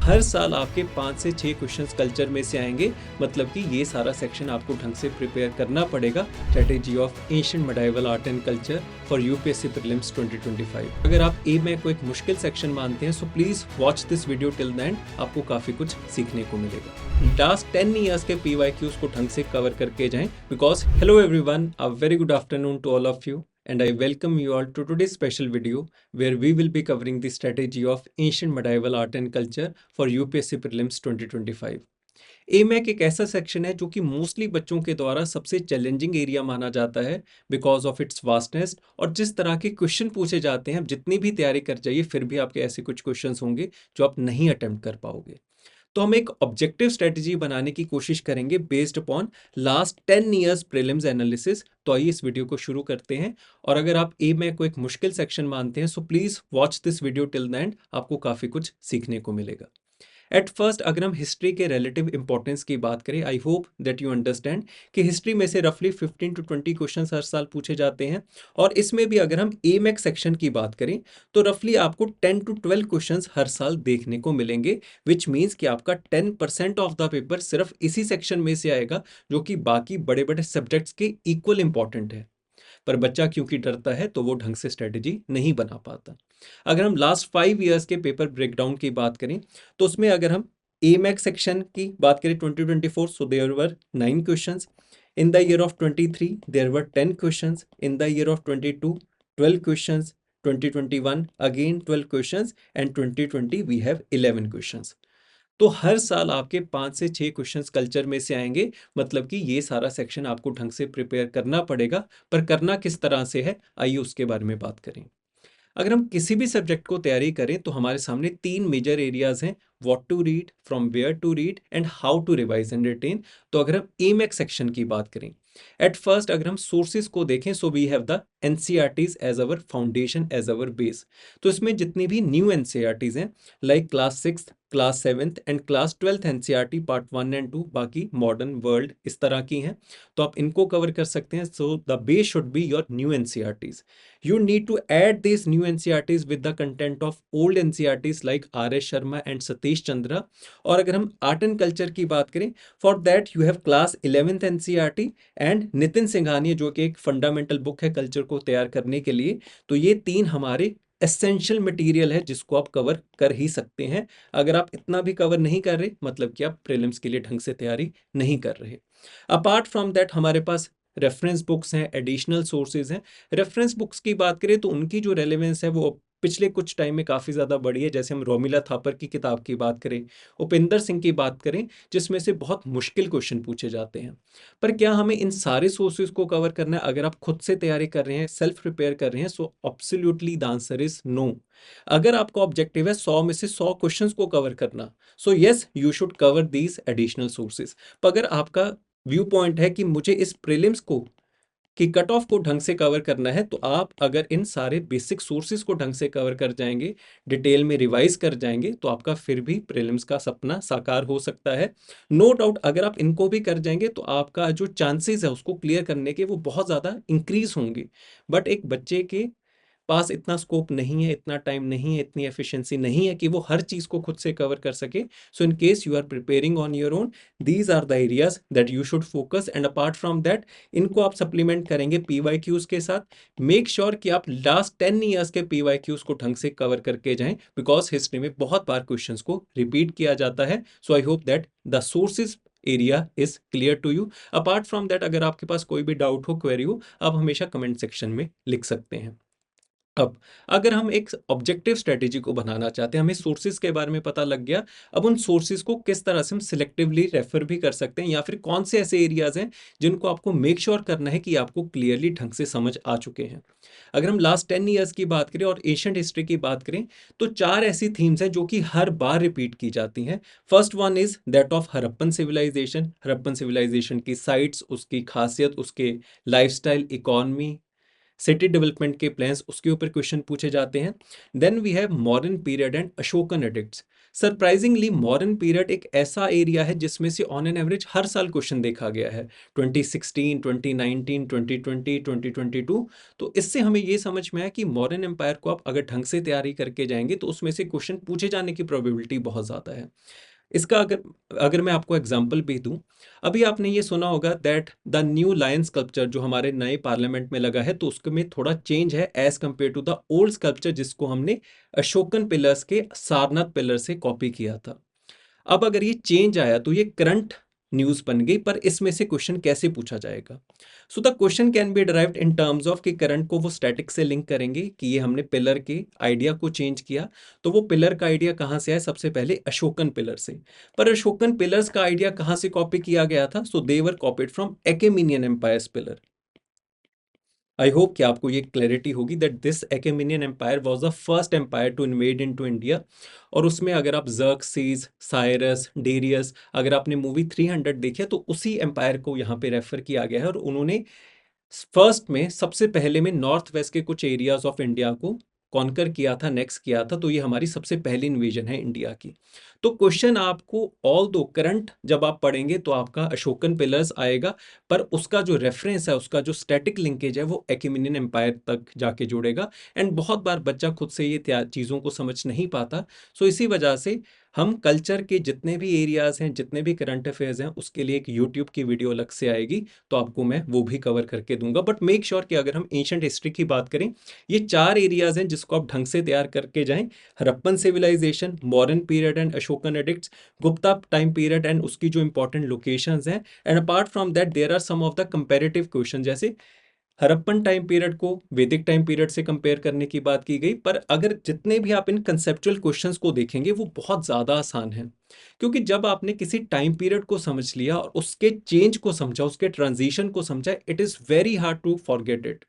हर साल आपके 5 से 6 क्वेश्चंस कल्चर में से आएंगे, मतलब कि ये सारा सेक्शन आपको ढंग से प्रिपेयर करना पड़ेगा। Strategy of ancient medieval art and culture for UPSC prelims 2025। अगर आप एमए को एक मुश्किल सेक्शन मानते हैं, so please watch this video till the end, आपको काफी कुछ सीखने को मिलेगा। लास्ट 10 ईयर्स के पीवाईक्यूज को ढंग से कवर करके जाएं, because hello everyone, a very good afternoon to all of you and I welcome you all to today's special video where we will be covering the strategy of ancient medieval art and culture for UPSC Prelims 2025। एमएक एक ऐसा section है जो कि mostly बच्चों के द्वारा सबसे challenging area माना जाता है बिकॉज ऑफ इट्स वास्टनेस, और जिस तरह के क्वेश्चन पूछे जाते हैं, आप जितनी भी तैयारी कर जाइए फिर भी आपके ऐसे कुछ क्वेश्चंस होंगे जो आप नहीं अटेम्प्ट कर पाओगे। तो हम एक ऑब्जेक्टिव स्ट्रेटजी बनाने की कोशिश करेंगे based upon last 10 years prelims analysis. तो आइए इस वीडियो को शुरू करते हैं। और अगर आप एमए को एक मुश्किल सेक्शन मानते हैं, so please watch this video till the end, आपको काफी कुछ सीखने को मिलेगा। एट फर्स्ट, अगर हम हिस्ट्री के रिलेटिव इंपॉर्टेंस की बात करें, आई होप दैट यू अंडरस्टैंड कि हिस्ट्री में से रफली 15 to 20 क्वेश्चन हर साल पूछे जाते हैं। और इसमें भी अगर हम एमएक सेक्शन की बात करें तो रफली आपको 10 to 12 क्वेश्चन हर साल देखने को मिलेंगे, विच मीन्स कि आपका 10% ऑफ द पेपर सिर्फ इसी सेक्शन में से आएगा, जो कि बाकी बड़े बड़े सब्जेक्ट्स के इक्वल इंपॉर्टेंट है। पर बच्चा क्योंकि डरता है तो वो ढंग से स्ट्रेटेजी नहीं बना पाता। अगर हम लास्ट 5 ईयर्स के पेपर ब्रेकडाउन की बात करें तो उसमें अगर हम एमएक सेक्शन की बात करें 2024, so there were 9 questions. In the year of 23 there were 10 questions. In the year of 22 12 questions. 2021 again 12 questions and 2020 we have 11 questions. तो हर साल आपके 5 से 6 क्वेश्चंस कल्चर में से आएंगे, मतलब कि ये सारा सेक्शन आपको ढंग से प्रिपेयर करना पड़ेगा। पर करना किस तरह से है, आइए उसके बारे में बात करें। अगर हम किसी भी सब्जेक्ट को तैयारी करें तो हमारे सामने 3 मेजर एरियाज हैं, what to read, from where to read and how to revise and retain. तो अगर हम एमएक सेक्शन की बात करें, एट फर्स्ट अगर हम सोर्सेज को देखें, so we have the NCERTs as our foundation, as our base. तो इसमें जितनी भी न्यू एनसीईआरटीज हैं, like class 6th, class 7th and class 12th NCERT part 1 and 2, बाकी मॉडर्न वर्ल्ड इस तरह की हैं, तो आप इनको कवर कर सकते हैं। So the base should be your new NCERTs. You need to add these new NCERTs with the content of old NCERTs like R.S. Sharma and Satish Chandra। और अगर हम आर्ट एंड कल्चर की बात करें, for that you have class 11th NCERT and Nitin Singhania, जो कि एक fundamental book है कल्चर को तैयार करने के लिए। तो ये 3 हमारे एसेंशियल मटेरियल है जिसको आप कवर कर ही सकते हैं। अगर आप इतना भी कवर नहीं कर रहे, मतलब कि आप प्रीलिम्स के लिए ढंग से तैयारी नहीं कर रहे। अपार्ट फ्रॉम दैट हमारे पास रेफरेंस बुक्स हैं, एडिशनल सोर्सेज हैं। रेफरेंस बुक्स की बात करें तो उनकी जो रेलेवेंस है वो पिछले कुछ टाइम में काफ़ी ज़्यादा बढ़ी है। जैसे हम रोमिला थापर की किताब की बात करें, उपिंदर सिंह की बात करें, जिसमें से बहुत मुश्किल क्वेश्चन पूछे जाते हैं। पर क्या हमें इन सारे सोर्सेज को कवर करना है? अगर आप खुद से तैयारी कर रहे हैं, सेल्फ प्रिपेयर कर रहे हैं, so absolutely the answer is no. अगर आपका ऑब्जेक्टिव है 100 में से 100 क्वेश्चंस को कवर करना, so yes you should cover these additional sources. पर अगर आपका व्यू पॉइंट है कि मुझे इस प्रीलिम्स को कि कट ऑफ को ढंग से कवर करना है, तो आप अगर इन सारे बेसिक सोर्सेज को ढंग से कवर कर जाएंगे, डिटेल में रिवाइज कर जाएंगे, तो आपका फिर भी प्रीलिम्स का सपना साकार हो सकता है। नो डाउट अगर आप इनको भी कर जाएंगे तो आपका जो चांसेस है उसको क्लियर करने के वो बहुत ज़्यादा इंक्रीज होंगे। बट एक बच्चे के पास इतना स्कोप नहीं है, इतना टाइम नहीं है, इतनी एफिशिएंसी नहीं है कि वो हर चीज़ को खुद से कवर कर सके। So in case you are preparing on your own, these are the areas that you should focus. And apart from that, इनको आप सप्लीमेंट करेंगे पीवाईक्यूज के साथ। मेक श्योर कि आप लास्ट 10 ईयर्स के पीवाईक्यूज को ढंग से कवर करके जाएं, बिकॉज हिस्ट्री में बहुत बार क्वेश्चंस को रिपीट किया जाता है। So I hope that the sources area is clear to you. Apart from that, अगर आपके पास कोई भी डाउट हो, क्वेरी हो, आप हमेशा कमेंट सेक्शन में लिख सकते हैं। अब अगर हम एक ऑब्जेक्टिव स्ट्रेटेजी को बनाना चाहते हैं, हमें सोर्सेज के बारे में पता लग गया, अब उन सोर्सेज को किस तरह से हम सिलेक्टिवली रेफर भी कर सकते हैं, या फिर कौन से ऐसे एरियाज हैं जिनको आपको मेक श्योर करना है कि आपको क्लियरली ढंग से समझ आ चुके हैं। अगर हम लास्ट 10 ईयर्स की बात करें और एशियंट हिस्ट्री की बात करें, तो 4 ऐसी थीम्स हैं जो कि हर बार रिपीट की जाती हैं। First one is that of Harappan civilisation. Harappan civilisation की साइट्स, उसकी खासियत, उसके लाइफस्टाइल, इकोनॉमी, सिटी डेवलपमेंट के प्लान्स, उसके ऊपर क्वेश्चन पूछे जाते हैं। Then we have modern period and Ashokan edicts. Surprisingly modern period एक ऐसा एरिया है जिसमें से ऑन एन एवरेज हर साल क्वेश्चन देखा गया है, 2016, 2019, 2020, 2022। तो इससे हमें ये समझ में आया कि मॉडर्न एम्पायर को आप अगर ढंग से तैयारी करके जाएंगे तो उसमें से क्वेश्चन पूछे जाने की प्रोबेबिलिटी बहुत ज़्यादा है। इसका अगर अगर मैं आपको एग्जांपल भी दूं, अभी आपने ये सुना होगा that the new lion sculpture जो हमारे नए पार्लियामेंट में लगा है, तो उसके में थोड़ा चेंज है as compare to the old sculpture जिसको हमने अशोकन पिलर्स के सारनाथ पिलर से कॉपी किया था। अब अगर ये चेंज आया तो ये करंट न्यूज़ बन गई, पर इसमें से क्वेश्चन कैसे पूछा जाएगा? So the question can be derived in terms of कि करंट को वो स्टैटिक से लिंक करेंगे कि ये हमने पिलर के आइडिया को चेंज किया। तो वो पिलर का आइडिया कहाँ से आया? सबसे पहले अशोकन पिलर से। पर अशोकन पिलर्स का आइडिया कहाँ से कॉपी किया गया था? So they were copied from Achaemenian empire's pillar. I hope कि आपको ये क्लैरिटी होगी that this Achaemenid empire was the first empire to invade into India. और उसमें अगर आप जर्क्सीज, साइरस, डेरियस, अगर आपने मूवी 300 देखी है तो उसी एम्पायर को यहाँ पे रेफर किया गया है। और उन्होंने फर्स्ट में सबसे पहले में नॉर्थ वेस्ट के कुछ एरियाज ऑफ इंडिया को कॉन्कर किया था, नेक्स्ट किया था। तो ये हमारी सबसे पहली इन्वेजन है इंडिया की। तो क्वेश्चन आपको ऑल दो करंट जब आप पढ़ेंगे तो आपका अशोकन पिलर्स आएगा, पर उसका जो रेफरेंस है, उसका जो स्टैटिक लिंकेज है वो एक्यूमेनियन एम्पायर तक जाके जुड़ेगा। एंड बहुत बार बच्चा खुद से ये चीज़ों को समझ नहीं पाता। सो इसी वजह से हम कल्चर के जितने भी एरियाज हैं, जितने भी करंट अफेयर्स हैं, उसके लिए एक यूट्यूब की वीडियो अलग से आएगी, तो आपको मैं वो भी कवर करके दूंगा। बट मेक श्योर कि अगर हम एंशंट हिस्ट्री की बात करें, ये 4 एरियाज हैं जिसको आप ढंग से तैयार करके जाएं। Harappan civilisation, modern period and Ashokan edicts, Gupta time period and उसकी जो इंपॉर्टेंट लोकेशंस हैं। And apart from that there are some of the comparative question, जैसे हड़प्पन टाइम पीरियड को वैदिक टाइम पीरियड से कंपेयर करने की बात की गई। पर अगर जितने भी आप इन कंसेप्चुअल क्वेश्चंस को देखेंगे वो बहुत ज़्यादा आसान हैं, क्योंकि जब आपने किसी टाइम पीरियड को समझ लिया और उसके चेंज को समझा, उसके ट्रांजिशन को समझा, it is very hard to forget it.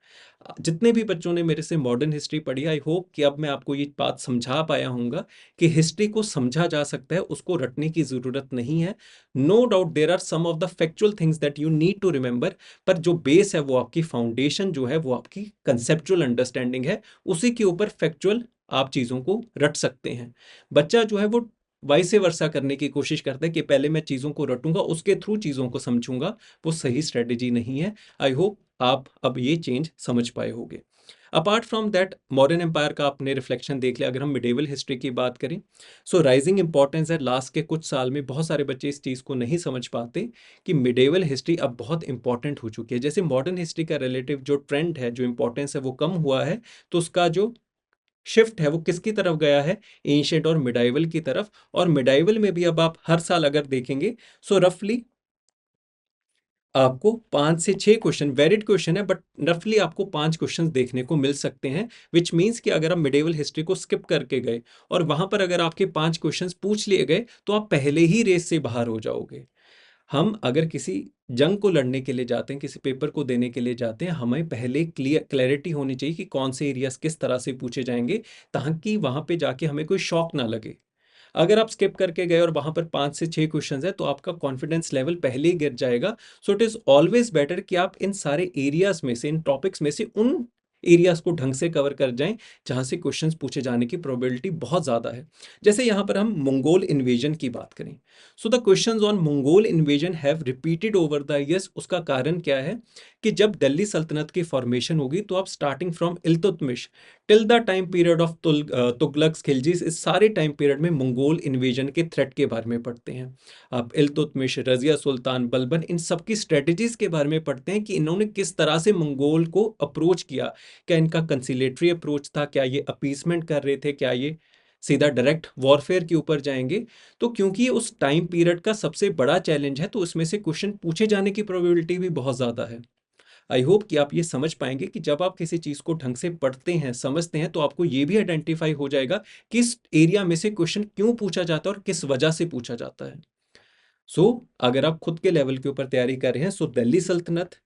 जितने भी बच्चों ने मेरे से मॉडर्न हिस्ट्री पढ़ी, आई होप कि अब मैं आपको ये बात समझा पाया हूँगा कि हिस्ट्री को समझा जा सकता है, उसको रटने की ज़रूरत नहीं है। No doubt there are some of the factual things that you need to remember, पर जो बेस है, वो आपकी फाउंडेशन जो है, वो आपकी कंसेप्चुअल अंडरस्टैंडिंग है। उसी के ऊपर फैक्चुअल आप चीज़ों को रट सकते हैं। बच्चा जो है वो वाइसे वर्सा करने की कोशिश करता है कि पहले मैं चीज़ों को रटूंगा, उसके थ्रू चीज़ों को समझूंगा। वो सही स्ट्रेटेजी नहीं है। आई होप आप अब ये चेंज समझ पाए होंगे। Apart from that modern empire का आपने रिफ्लेक्शन देख लिया। अगर हम मिडेवल हिस्ट्री की बात करें, सो राइजिंग इंपॉर्टेंस है। लास्ट के कुछ साल में बहुत सारे बच्चे इस चीज़ को नहीं समझ पाते कि मिडेवल हिस्ट्री अब बहुत इंपॉर्टेंट हो चुकी है। जैसे मॉडर्न हिस्ट्री का रिलेटिव जो ट्रेंड है, जो इंपॉर्टेंस है, वो कम हुआ है, तो उसका जो शिफ्ट है वो किसकी तरफ गया है? एंशिएंट और मिडाइवल की तरफ। और मिडाइवल में भी अब आप हर साल अगर देखेंगे, सो रफली आपको 5 से 6 क्वेश्चन, वैलिड क्वेश्चन है बट रफली आपको 5 क्वेश्चन देखने को मिल सकते हैं। विच मीन्स कि अगर आप मिडेवल हिस्ट्री को स्किप करके गए और वहां पर अगर आपके 5 क्वेश्चन पूछ लिए गए, तो आप पहले ही रेस से बाहर हो जाओगे। हम अगर किसी जंग को लड़ने के लिए जाते हैं, किसी पेपर को देने के लिए जाते हैं, हमें पहले क्लैरिटी होनी चाहिए कि कौन से एरियाज किस तरह से पूछे जाएंगे, ताकि वहां पे जाके हमें कोई शॉक ना लगे। अगर आप स्किप करके गए और वहां पर 5 से 6 क्वेश्चंस है, तो आपका कॉन्फिडेंस लेवल पहले ही गिर जाएगा। So it is always better कि आप इन सारे एरियाज में से, इन टॉपिक्स में से उन एरियाज को ढंग से कवर कर जाएं जहां से क्वेश्चंस पूछे जाने की प्रोबेबिलिटी बहुत ज़्यादा है। जैसे यहाँ पर हम मंगोल इन्वेजन की बात करें, so the questions on Mongol invasion have repeated over the years. उसका कारण क्या है कि जब दिल्ली सल्तनत की फॉर्मेशन होगी, तो आप starting from Iltutmish till the time period of Tughlaq Khiljis, इस सारे टाइम पीरियड में मंगोल इन्वेजन के थ्रेट के बारे में पढ़ते हैं। आप इल्तुतमिश, रजिया सुल्तान, बलबन, इन सब की स्ट्रेटजीज के बारे में पढ़ते हैं कि इन्होंने किस तरह से मंगोल को अप्रोच किया। क्या इनका कंसिलेटरी अप्रोच था? क्या ये अपीसमेंट कर रहे थे? क्या ये सीधा डायरेक्ट वॉरफेयर के ऊपर जाएंगे? तो क्योंकि ये उस टाइम पीरियड का सबसे बड़ा चैलेंज है, तो उसमें से क्वेश्चन पूछे जाने की प्रोबेबिलिटी भी बहुत ज़्यादा है। आई होप कि आप ये समझ पाएंगे कि जब आप किसी चीज़ को ढंग से पढ़ते हैं, समझते हैं, तो आपको ये भी आइडेंटिफाई हो जाएगा किस एरिया में से क्वेश्चन क्यों पूछा जाता है और किस वजह से पूछा जाता है। सो अगर आप खुद के लेवल के ऊपर तैयारी कर रहे हैं, सो दिल्ली सल्तनत,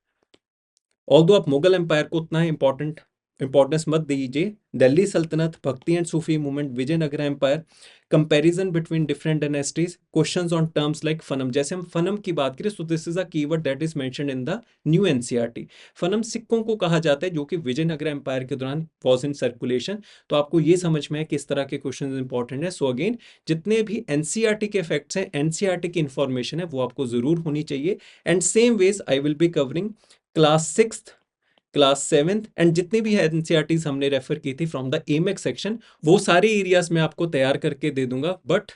ऑल्दो आप मुगल एम्पायर को उतना इंपॉर्टेंट इंपॉर्टेंस मत दीजिए। Delhi Sultanat, Bhakti and Sufi movement, Vijayanagar empire, comparison between different dynasties, questions on terms like fanam. जैसे हम फनम की बात करें, so this is a keyword that is mentioned in the new NCERT. Fanam सिक्कों को कहा जाता है जो कि विजयनगर एम्पायर के दौरान वॉज इन सर्कुलेशन। तो आपको ये समझ में है किस तरह के क्वेश्चन इंपॉर्टेंट है। सो अगेन, जितने भी एनसीईआरटी के फैक्ट्स हैं, एनसीईआरटी की इंफॉर्मेशन है, वो आपको जरूर होनी चाहिए। And same ways I will be covering class 6th, class 7th and जितनी भी एनसीईआरटीज हमने रेफर की थी फ्रॉम द एमएक्स सेक्शन, वो सारे एरियाज में आपको तैयार करके दे दूंगा। बट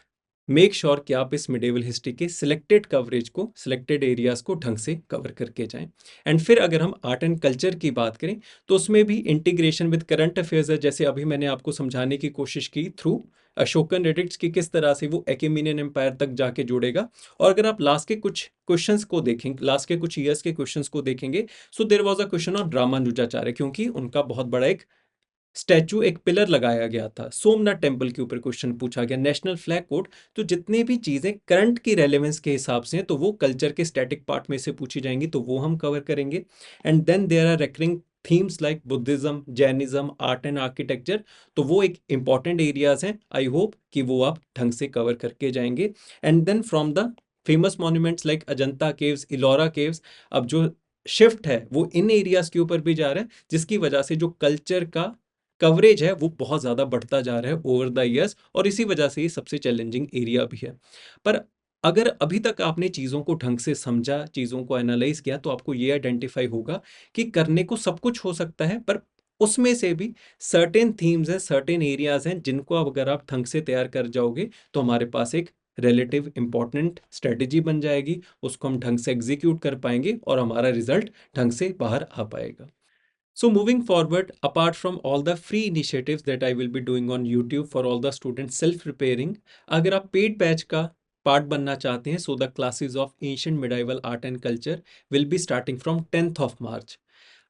मेक श्योर कि आप इस मिडेवल हिस्ट्री के सिलेक्टेड कवरेज को, सिलेक्टेड एरियाज को ढंग से कवर करके जाएं। एंड फिर अगर हम आर्ट एंड कल्चर की बात करें, तो उसमें भी इंटीग्रेशन विद करंट अफेयर्स है। जैसे अभी मैंने आपको समझाने की कोशिश की थ्रू अशोकन रेडिट्स की, किस तरह से वो एक्मेनियन एम्पायर तक जाके जुड़ेगा। और अगर आप लास्ट के कुछ क्वेश्चंस को देखेंगे, लास्ट के कुछ ईयर्स के क्वेश्चंस को देखेंगे, so there was a question on Ramanujacharya, क्योंकि उनका बहुत बड़ा एक स्टैचू, एक पिलर लगाया गया था। सोमनाथ टेम्पल के ऊपर क्वेश्चन पूछा गया, नेशनल फ्लैग कोड। तो जितने भी चीजें करंट की रेलेवेंस के हिसाब से हैं, तो वो कल्चर के स्टैटिक पार्ट में से पूछी जाएंगी, तो वो हम कवर करेंगे। And then there are recurring themes like Buddhism, Jainism, art and architecture. तो वो एक इंपॉर्टेंट एरियाज हैं। आई होप कि वो आप ढंग से कवर करके जाएंगे। And then from the famous monuments like Ajanta caves, Ellora caves, अब जो शिफ्ट है वो इन एरियाज के ऊपर भी जा रहा है, जिसकी वजह से जो कल्चर का कवरेज है वो बहुत ज़्यादा बढ़ता जा रहा है ओवर द ईयर्स, और इसी वजह से ये सबसे चैलेंजिंग एरिया भी है। पर अगर अभी तक आपने चीज़ों को ढंग से समझा, चीज़ों को एनालाइज किया, तो आपको ये आइडेंटिफाई होगा कि करने को सब कुछ हो सकता है, पर उसमें से भी सर्टेन थीम्स हैं, सर्टेन एरियाज हैं, जिनको अब अगर आप ढंग से तैयार कर जाओगे, तो हमारे पास एक रिलेटिव इंपॉर्टेंट स्ट्रेटेजी बन जाएगी। उसको हम ढंग से एग्जीक्यूट कर पाएंगे और हमारा रिजल्ट ढंग से बाहर आ पाएगा। So moving forward, apart from all the free initiatives that I will be doing on YouTube for all the students self-preparing, अगर आप पेड बैच का पार्ट बनना चाहते हैं, so the classes of ancient medieval art and culture will be starting from 10th of March.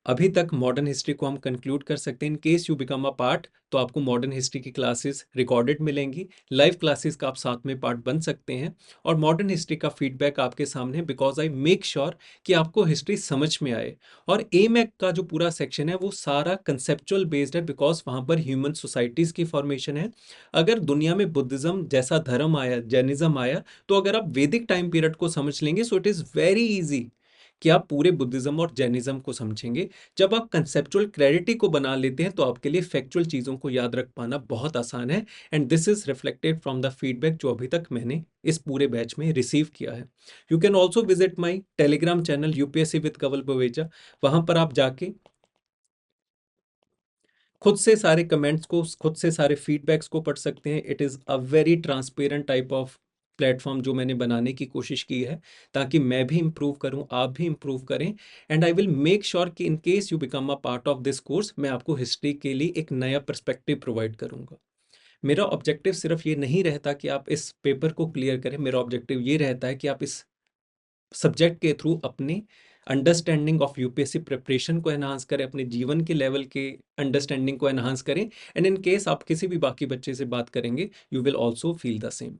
अभी तक modern history को हम कंक्लूड कर सकते हैं। इन case you become a part, तो आपको मॉडर्न हिस्ट्री की क्लासेस रिकॉर्डेड मिलेंगी, लाइव क्लासेस का आप साथ में पार्ट बन सकते हैं, और मॉडर्न हिस्ट्री का फीडबैक आपके सामने है, बिकॉज आई मेक श्योर कि आपको हिस्ट्री समझ में आए। और एमएक का जो पूरा सेक्शन है वो सारा कंसेप्चुअल बेस्ड है, बिकॉज वहाँ पर ह्यूमन सोसाइटीज़ की फॉर्मेशन है। अगर दुनिया में बुद्धिज्म जैसा धर्म आया, जैनिज्म आया, तो अगर आप वैदिक टाइम पीरियड को समझ लेंगे, so it is very easy कि आप पूरे बुद्धिज्म और जैनिज्म को समझेंगे। जब आप कंसेप्चुअल क्लैरिटी को बना लेते हैं, तो आपके लिए फैक्चुअल चीज़ों को याद रख पाना बहुत आसान है। And this is reflected from the feedback जो अभी तक मैंने इस पूरे बैच में रिसीव किया है। You can also visit my Telegram channel UPSC with Kawal Baweja. वहां पर आप जाके खुद से सारे कमेंट्स को, खुद से सारे फीडबैक्स को पढ़ सकते हैं। It is a very transparent type of platform जो मैंने बनाने की कोशिश की है, ताकि मैं भी इम्प्रूव करूं, आप भी इम्प्रूव करें। And I will make sure कि in case you become a part of this course, मैं आपको हिस्ट्री के लिए एक नया पर्सपेक्टिव प्रोवाइड करूंगा। मेरा ऑब्जेक्टिव सिर्फ ये नहीं रहता कि आप इस पेपर को क्लियर करें, मेरा ऑब्जेक्टिव ये रहता है कि आप इस सब्जेक्ट के थ्रू अपनी अंडरस्टैंडिंग ऑफ यूपीएससी प्रिपरेशन को एनहांस करें, अपने जीवन के लेवल के अंडरस्टैंडिंग को एनहांस करें। एंड इन केस आप किसी भी बाकी बच्चे से बात करेंगे, you will also feel the same.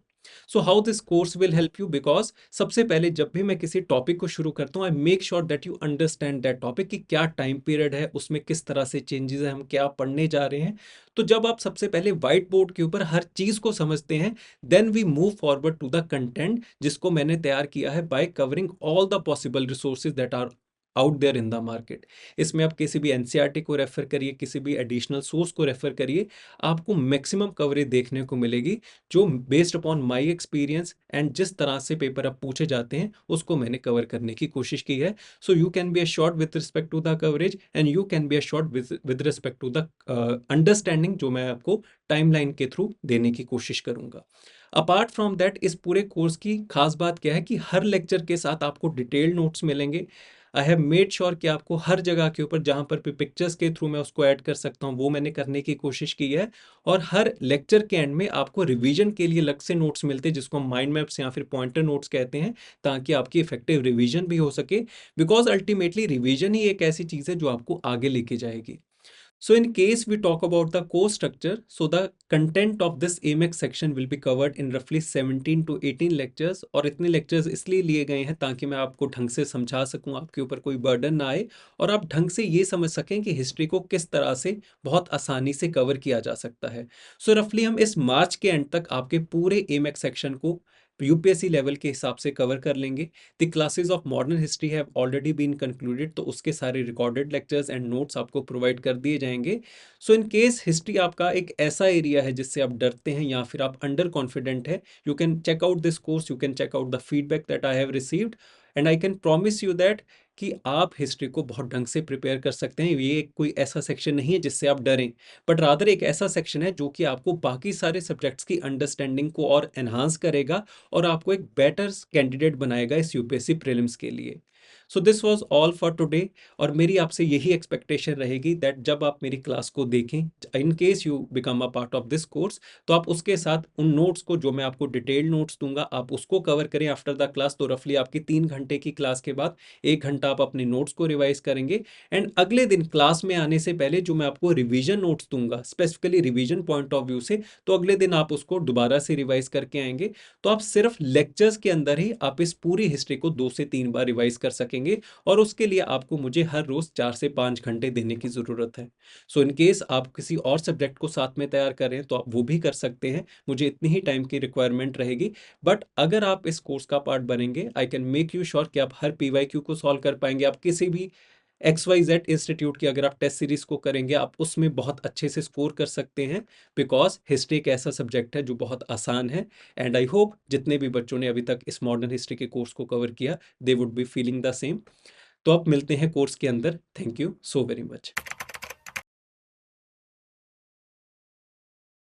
So how this course will help you, because सबसे पहले जब भी मैं किसी टॉपिक को शुरू करता हूँ, I make sure that you understand that topic, कि क्या टाइम पीरियड है, उसमें किस तरह से चेंजेस है, हम क्या पढ़ने जा रहे हैं। तो जब आप सबसे पहले व्हाइट बोर्ड के ऊपर हर चीज़ को समझते हैं, then we move forward to the content, जिसको मैंने तैयार किया है by covering all the possible resources that are out there in the market. इसमें आप किसी भी एनसीईआरटी को रेफर करिए, किसी भी एडिशनल सोर्स को रेफर करिए, आपको मैक्सिमम कवरेज देखने को मिलेगी, जो based upon my experience and जिस तरह से पेपर अब पूछे जाते हैं, उसको मैंने कवर करने की कोशिश की है। So you can be assured with respect to the coverage, and you can be assured with respect to the understanding, जो मैं आपको टाइमलाइन के थ्रू देने की कोशिश करूंगा। अपार्ट फ्रॉम दैट, इस पूरे कोर्स की खास बात क्या है कि हर लेक्चर के साथ आपको डिटेल्ड नोट्स मिलेंगे। आई हैव मेड श्योर कि आपको हर जगह के ऊपर जहाँ पर भी पिक्चर्स के थ्रू मैं उसको ऐड कर सकता हूँ, वो मैंने करने की कोशिश की है। और हर लेक्चर के एंड में आपको रिवीजन के लिए अलग से नोट्स मिलते हैं, जिसको हम माइंड मैप्स या फिर पॉइंटर नोट्स कहते हैं, ताकि आपकी इफेक्टिव रिवीजन भी हो सके। बिकॉज अल्टीमेटली रिवीजन ही एक ऐसी चीज़ है जो आपको आगे लेके जाएगी। So in case we talk about the course structure, so the content of this AMEX section will be covered in roughly 17 to 18 lectures। और इतने lectures इसलिए लिए गए हैं ताकि मैं आपको ढंग से समझा सकूं, आपके ऊपर कोई बर्डन ना आए और आप ढंग से ये समझ सकें कि हिस्ट्री को किस तरह से बहुत आसानी से कवर किया जा सकता है। सो रफली हम इस मार्च के एंड तक आपके पूरे AMEX सेक्शन को यूपीएससी लेवल के हिसाब से कवर कर लेंगे। The classes of modern history have already been concluded, तो उसके सारे रिकॉर्डेड लेक्चर्स एंड नोट्स आपको प्रोवाइड कर दिए जाएंगे। सो इन केस हिस्ट्री आपका एक ऐसा एरिया है जिससे आप डरते हैं या फिर आप अंडर कॉन्फिडेंट है, you can check out this course, you can check out the feedback that I have received and I can promise you that कि आप हिस्ट्री को बहुत ढंग से प्रिपेयर कर सकते हैं। ये कोई ऐसा सेक्शन नहीं है जिससे आप डरें, बट रादर एक ऐसा सेक्शन है जो कि आपको बाकी सारे सब्जेक्ट्स की अंडरस्टैंडिंग को और एनहांस करेगा और आपको एक बेटर कैंडिडेट बनाएगा इस यूपीएससी प्रीलिम्स के लिए। So this was all for today. और मेरी आपसे यही एक्सपेक्टेशन रहेगी दैट जब आप मेरी क्लास को देखें, इन case you become a part of this course, तो आप उसके साथ उन नोट्स को, जो मैं आपको डिटेल्ड नोट्स दूंगा, आप उसको कवर करें आफ्टर द क्लास। तो रफली आपकी 3 घंटे की क्लास के बाद 1 घंटा आप अपने नोट्स को रिवाइज करेंगे एंड अगले दिन क्लास में आने से पहले जो मैं आपको रिवीजन नोट्स दूंगा specifically revision point of view से, तो अगले दिन आप उसको दोबारा से रिवाइज करके आएंगे। तो आप सिर्फ लेक्चर्स के अंदर ही आप इस पूरी हिस्ट्री को 2 से 3 बार रिवाइज कर सकेंगे और उसके लिए आपको मुझे हर रोज 4 से 5 घंटे देने की जरूरत है। सो इन केस आप किसी और सब्जेक्ट को साथ में तैयार कर रहे हैं तो आप वो भी कर सकते हैं, मुझे इतनी ही टाइम की रिक्वायरमेंट रहेगी। बट अगर आप इस कोर्स का पार्ट बनेंगे, I can make you sure कि आप हर पीवाईक्यू को सॉल्व कर पाएंगे। आप किसी भी XYZ इंस्टीट्यूट की अगर आप टेस्ट सीरीज को करेंगे, आप उसमें बहुत अच्छे से स्कोर कर सकते हैं, बिकॉज हिस्ट्री एक ऐसा सब्जेक्ट है जो बहुत आसान है। एंड आई होप जितने भी बच्चों ने अभी तक इस मॉडर्न हिस्ट्री के कोर्स को कवर किया, they would be feeling the same. तो अब मिलते हैं कोर्स के अंदर। Thank you so very much.